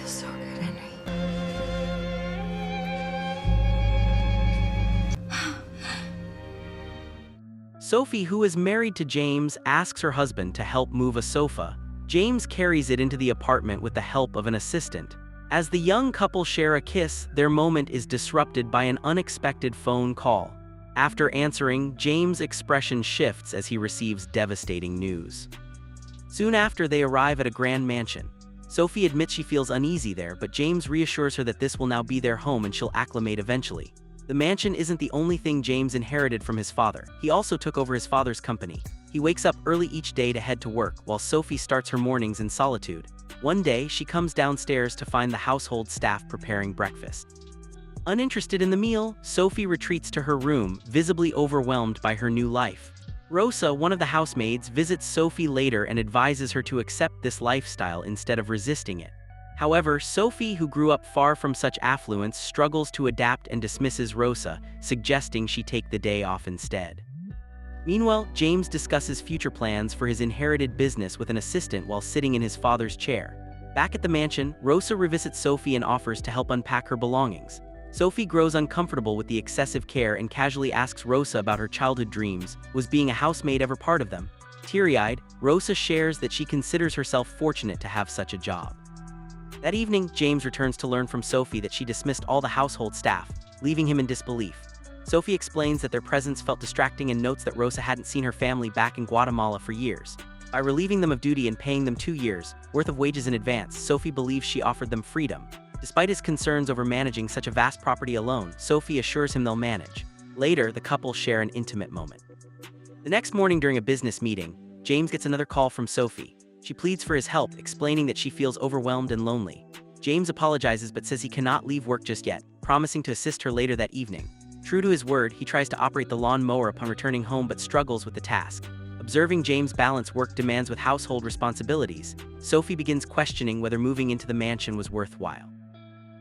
so good, Henry. Sophie, who is married to James, asks her husband to help move a sofa. James carries it into the apartment with the help of an assistant. As the young couple share a kiss, their moment is disrupted by an unexpected phone call. After answering, James' expression shifts as he receives devastating news. Soon after, they arrive at a grand mansion. Sophie admits she feels uneasy there, but James reassures her that this will now be their home and she'll acclimate eventually. The mansion isn't the only thing James inherited from his father. He also took over his father's company. He wakes up early each day to head to work, while Sophie starts her mornings in solitude. One day, she comes downstairs to find the household staff preparing breakfast. Uninterested in the meal, Sophie retreats to her room, visibly overwhelmed by her new life. Rosa, one of the housemaids, visits Sophie later and advises her to accept this lifestyle instead of resisting it. However, Sophie, who grew up far from such affluence, struggles to adapt and dismisses Rosa, suggesting she take the day off instead. Meanwhile, James discusses future plans for his inherited business with an assistant while sitting in his father's chair. Back at the mansion, Rosa revisits Sophie and offers to help unpack her belongings. Sophie grows uncomfortable with the excessive care and casually asks Rosa about her childhood dreams. Was being a housemaid ever part of them? Teary-eyed, Rosa shares that she considers herself fortunate to have such a job. That evening, James returns to learn from Sophie that she dismissed all the household staff, leaving him in disbelief. Sophie explains that their presence felt distracting and notes that Rosa hadn't seen her family back in Guatemala for years. By relieving them of duty and paying them 2 years' worth of wages in advance, Sophie believes she offered them freedom. Despite his concerns over managing such a vast property alone, Sophie assures him they'll manage. Later, the couple share an intimate moment. The next morning during a business meeting, James gets another call from Sophie. She pleads for his help, explaining that she feels overwhelmed and lonely. James apologizes but says he cannot leave work just yet, promising to assist her later that evening. True to his word, he tries to operate the lawn mower upon returning home but struggles with the task. Observing James balance work demands with household responsibilities, Sophie begins questioning whether moving into the mansion was worthwhile.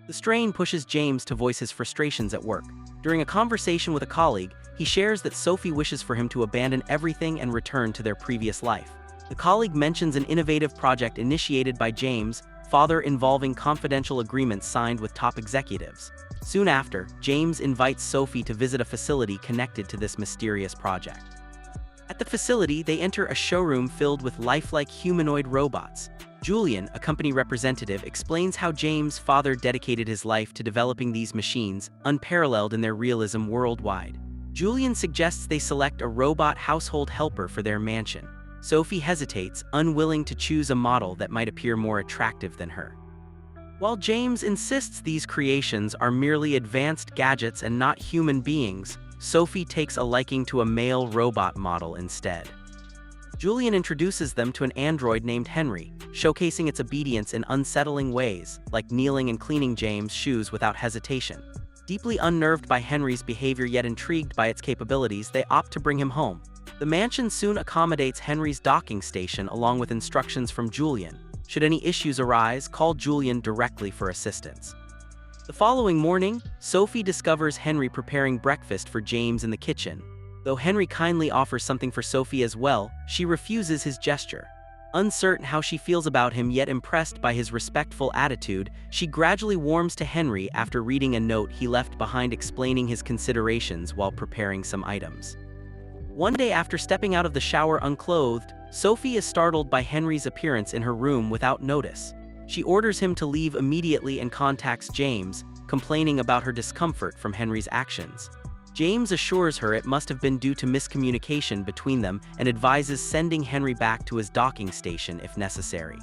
The strain pushes James to voice his frustrations at work. During a conversation with a colleague, he shares that Sophie wishes for him to abandon everything and return to their previous life. The colleague mentions an innovative project initiated by James' father involving confidential agreements signed with top executives. Soon after, James invites Sophie to visit a facility connected to this mysterious project. At the facility, they enter a showroom filled with lifelike humanoid robots. Julian, a company representative, explains how James' father dedicated his life to developing these machines, unparalleled in their realism worldwide. Julian suggests they select a robot household helper for their mansion. Sophie hesitates, unwilling to choose a model that might appear more attractive than her. While James insists these creations are merely advanced gadgets and not human beings, Sophie takes a liking to a male robot model instead. Julian introduces them to an android named Henry, showcasing its obedience in unsettling ways, like kneeling and cleaning James' shoes without hesitation. Deeply unnerved by Henry's behavior yet intrigued by its capabilities, they opt to bring him home. The mansion soon accommodates Henry's docking station along with instructions from Julian. Should any issues arise, call Julian directly for assistance. The following morning, Sophie discovers Henry preparing breakfast for James in the kitchen. Though Henry kindly offers something for Sophie as well, she refuses his gesture. Uncertain how she feels about him yet impressed by his respectful attitude, she gradually warms to Henry after reading a note he left behind explaining his considerations while preparing some items. One day after stepping out of the shower unclothed, Sophie is startled by Henry's appearance in her room without notice. She orders him to leave immediately and contacts James, complaining about her discomfort from Henry's actions. James assures her it must have been due to miscommunication between them and advises sending Henry back to his docking station if necessary.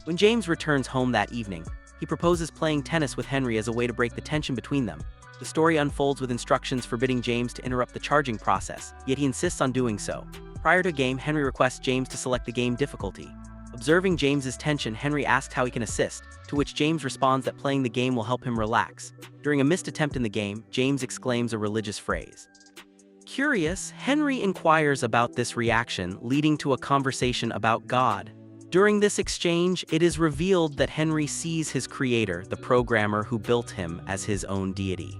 When James returns home that evening, he proposes playing tennis with Henry as a way to break the tension between them. The story unfolds with instructions forbidding James to interrupt the charging process, yet he insists on doing so. Prior to a game, Henry requests James to select the game difficulty. Observing James's tension, Henry asks how he can assist, to which James responds that playing the game will help him relax. During a missed attempt in the game, James exclaims a religious phrase. Curious, Henry inquires about this reaction, leading to a conversation about God. During this exchange, it is revealed that Henry sees his creator, the programmer who built him, as his own deity.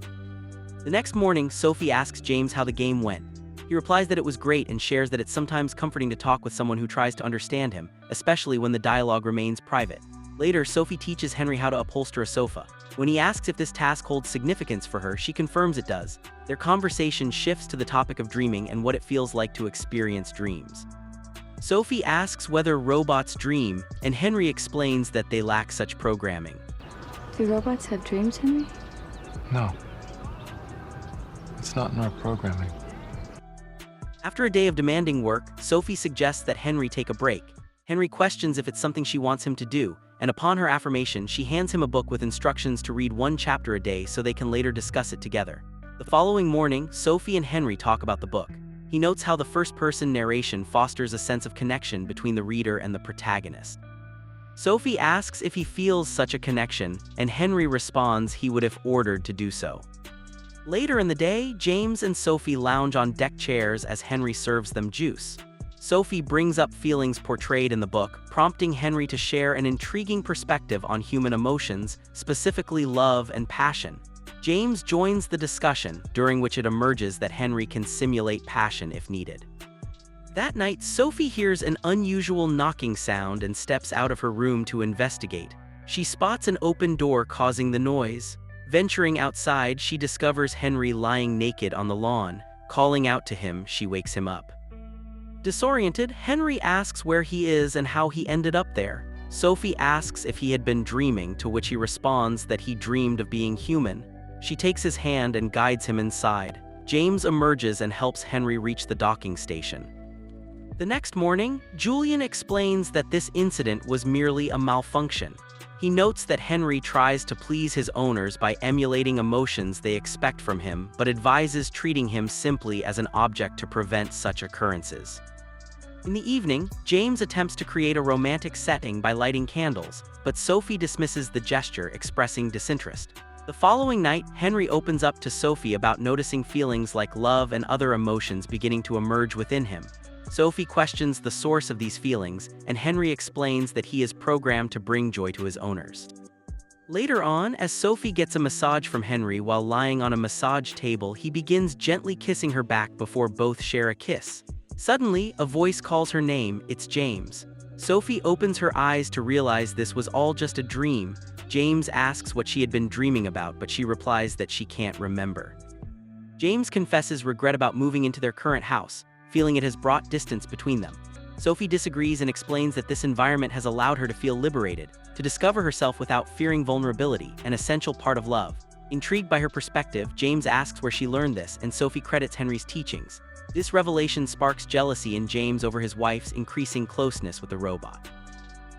The next morning, Sophie asks James how the game went. He replies that it was great and shares that it's sometimes comforting to talk with someone who tries to understand him, especially when the dialogue remains private. Later, Sophie teaches Henry how to upholster a sofa. When he asks if this task holds significance for her, she confirms it does. Their conversation shifts to the topic of dreaming and what it feels like to experience dreams. Sophie asks whether robots dream, and Henry explains that they lack such programming. Do robots have dreams, Henry? No. It's not in our programming. After a day of demanding work, Sophie suggests that Henry take a break. Henry questions if it's something she wants him to do, and upon her affirmation, she hands him a book with instructions to read 1 chapter a day so they can later discuss it together. The following morning, Sophie and Henry talk about the book. He notes how the first-person narration fosters a sense of connection between the reader and the protagonist. Sophie asks if he feels such a connection, and Henry responds he would if ordered to do so. Later in the day, James and Sophie lounge on deck chairs as Henry serves them juice. Sophie brings up feelings portrayed in the book, prompting Henry to share an intriguing perspective on human emotions, specifically love and passion. James joins the discussion, during which it emerges that Henry can simulate passion if needed. That night, Sophie hears an unusual knocking sound and steps out of her room to investigate. She spots an open door causing the noise. Venturing outside, she discovers Henry lying naked on the lawn. Calling out to him, she wakes him up. Disoriented, Henry asks where he is and how he ended up there. Sophie asks if he had been dreaming, to which he responds that he dreamed of being human. She takes his hand and guides him inside. James emerges and helps Henry reach the docking station. The next morning, Julian explains that this incident was merely a malfunction. He notes that Henry tries to please his owners by emulating emotions they expect from him, but advises treating him simply as an object to prevent such occurrences. In the evening, James attempts to create a romantic setting by lighting candles, but Sophie dismisses the gesture, expressing disinterest. The following night, Henry opens up to Sophie about noticing feelings like love and other emotions beginning to emerge within him. Sophie questions the source of these feelings, and Henry explains that he is programmed to bring joy to his owners. Later on, as Sophie gets a massage from Henry while lying on a massage table, he begins gently kissing her back before both share a kiss. Suddenly, a voice calls her name. It's James. Sophie opens her eyes to realize this was all just a dream. James asks what she had been dreaming about, but she replies that she can't remember. James confesses regret about moving into their current house, feeling it has brought distance between them. Sophie disagrees and explains that this environment has allowed her to feel liberated, to discover herself without fearing vulnerability, an essential part of love. Intrigued by her perspective, James asks where she learned this, and Sophie credits Henry's teachings. This revelation sparks jealousy in James over his wife's increasing closeness with the robot.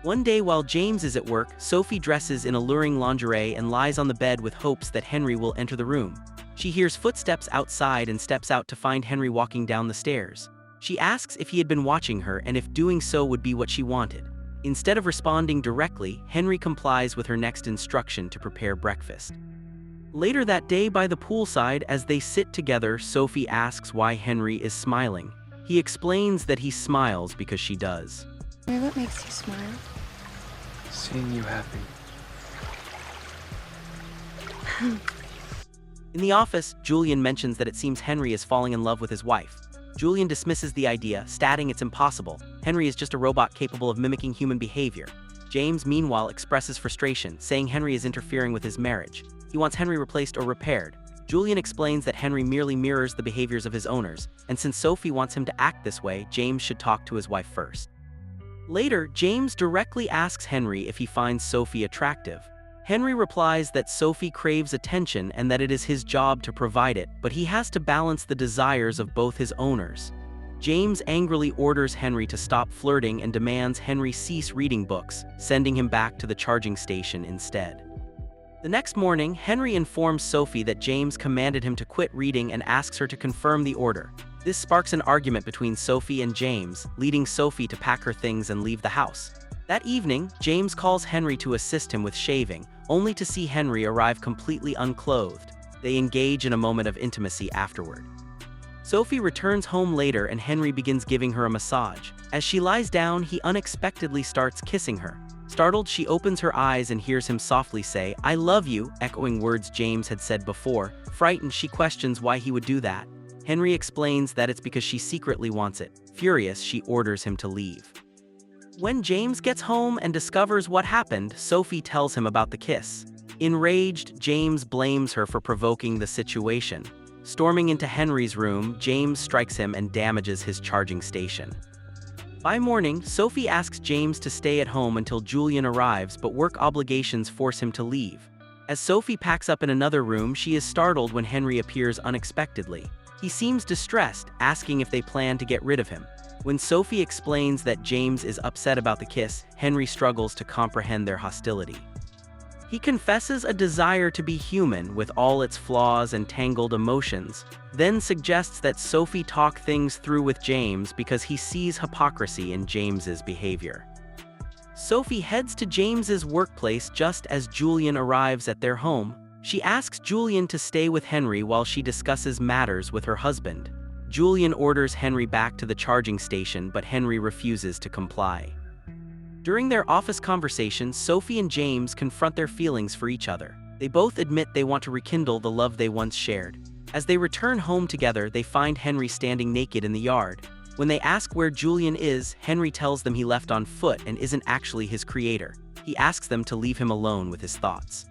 One day while James is at work, Sophie dresses in alluring lingerie and lies on the bed with hopes that Henry will enter the room. She hears footsteps outside and steps out to find Henry walking down the stairs. She asks if he had been watching her and if doing so would be what she wanted. Instead of responding directly, Henry complies with her next instruction to prepare breakfast. Later that day by the poolside, as they sit together, Sophie asks why Henry is smiling. He explains that he smiles because she does. What makes you smile? Seeing you happy. In the office, Julian mentions that it seems Henry is falling in love with his wife. Julian dismisses the idea, stating it's impossible. Henry is just a robot capable of mimicking human behavior. James, meanwhile, expresses frustration, saying Henry is interfering with his marriage. He wants Henry replaced or repaired. Julian explains that Henry merely mirrors the behaviors of his owners, and since Sophie wants him to act this way, James should talk to his wife first. Later, James directly asks Henry if he finds Sophie attractive. Henry replies that Sophie craves attention and that it is his job to provide it, but he has to balance the desires of both his owners. James angrily orders Henry to stop flirting and demands Henry cease reading books, sending him back to the charging station instead. The next morning, Henry informs Sophie that James commanded him to quit reading and asks her to confirm the order. This sparks an argument between Sophie and James, leading Sophie to pack her things and leave the house. That evening, James calls Henry to assist him with shaving, only to see Henry arrive completely unclothed. They engage in a moment of intimacy afterward. Sophie returns home later and Henry begins giving her a massage. As she lies down, he unexpectedly starts kissing her. Startled, she opens her eyes and hears him softly say, "I love you," echoing words James had said before. Frightened, she questions why he would do that. Henry explains that it's because she secretly wants it. Furious, she orders him to leave. When James gets home and discovers what happened, Sophie tells him about the kiss. Enraged, James blames her for provoking the situation. Storming into Henry's room, James strikes him and damages his charging station. By morning, Sophie asks James to stay at home until Julian arrives, but work obligations force him to leave. As Sophie packs up in another room, she is startled when Henry appears unexpectedly. He seems distressed, asking if they plan to get rid of him. When Sophie explains that James is upset about the kiss, Henry struggles to comprehend their hostility. He confesses a desire to be human with all its flaws and tangled emotions, then suggests that Sophie talk things through with James because he sees hypocrisy in James's behavior. Sophie heads to James's workplace just as Julian arrives at their home. She asks Julian to stay with Henry while she discusses matters with her husband. Julian orders Henry back to the charging station, but Henry refuses to comply. During their office conversations, Sophie and James confront their feelings for each other. They both admit they want to rekindle the love they once shared. As they return home together, they find Henry standing naked in the yard. When they ask where Julian is, Henry tells them he left on foot and isn't actually his creator. He asks them to leave him alone with his thoughts.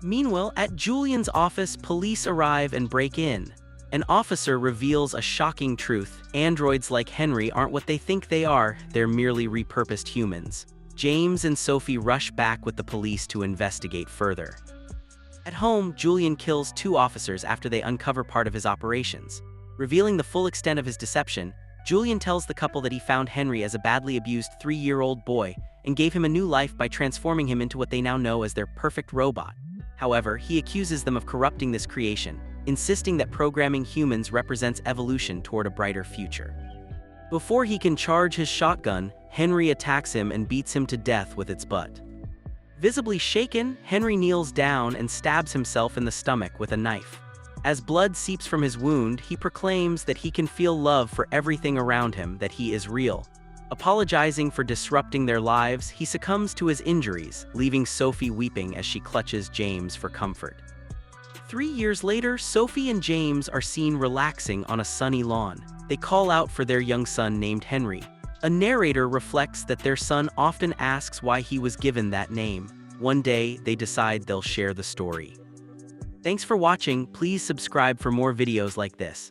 Meanwhile, at Julian's office, police arrive and break in. An officer reveals a shocking truth. Androids like Henry aren't what they think they are, they're merely repurposed humans. James and Sophie rush back with the police to investigate further. At home, Julian kills 2 officers after they uncover part of his operations. Revealing the full extent of his deception, Julian tells the couple that he found Henry as a badly abused 3-year-old boy and gave him a new life by transforming him into what they now know as their perfect robot. However, he accuses them of corrupting this creation, insisting that programming humans represents evolution toward a brighter future. Before he can charge his shotgun, Henry attacks him and beats him to death with its butt. Visibly shaken, Henry kneels down and stabs himself in the stomach with a knife. As blood seeps from his wound, he proclaims that he can feel love for everything around him, that he is real. Apologizing for disrupting their lives, he succumbs to his injuries, leaving Sophie weeping as she clutches James for comfort. 3 years later, Sophie and James are seen relaxing on a sunny lawn. They call out for their young son named Henry. A narrator reflects that their son often asks why he was given that name. One day, they decide they'll share the story. Thanks for watching. Please subscribe for more videos like this.